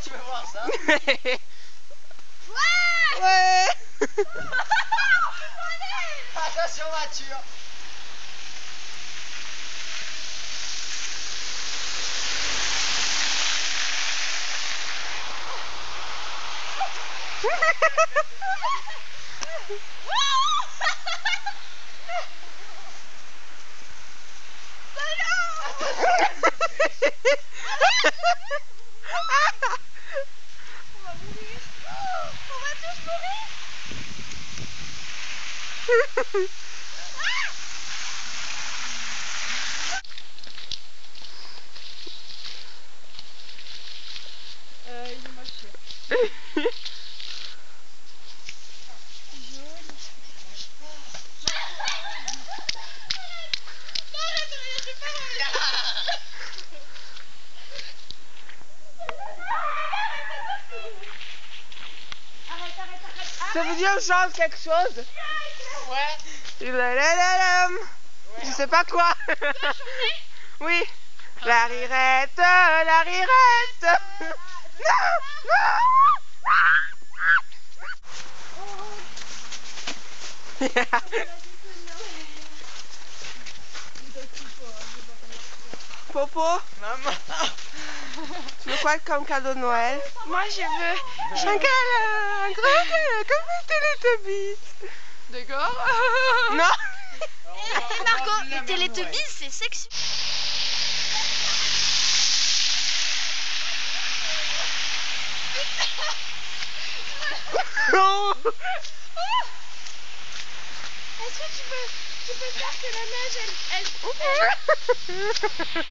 tu veux voir ça? Ouais. Attention voiture. Il est moche. Ça vous dit on chante quelque chose? Ouais. Je sais pas quoi. Oui. La rirette, la rirette. Non, non. Popo, Maman. tu veux quoi comme cadeau de Noël? Moi je veux Un câlin, un grand câlin, comme les Teletubbies. D'accord. Non. Margot, les Teletubbies c'est sexy. Non. Est-ce que tu peux faire que la neige elle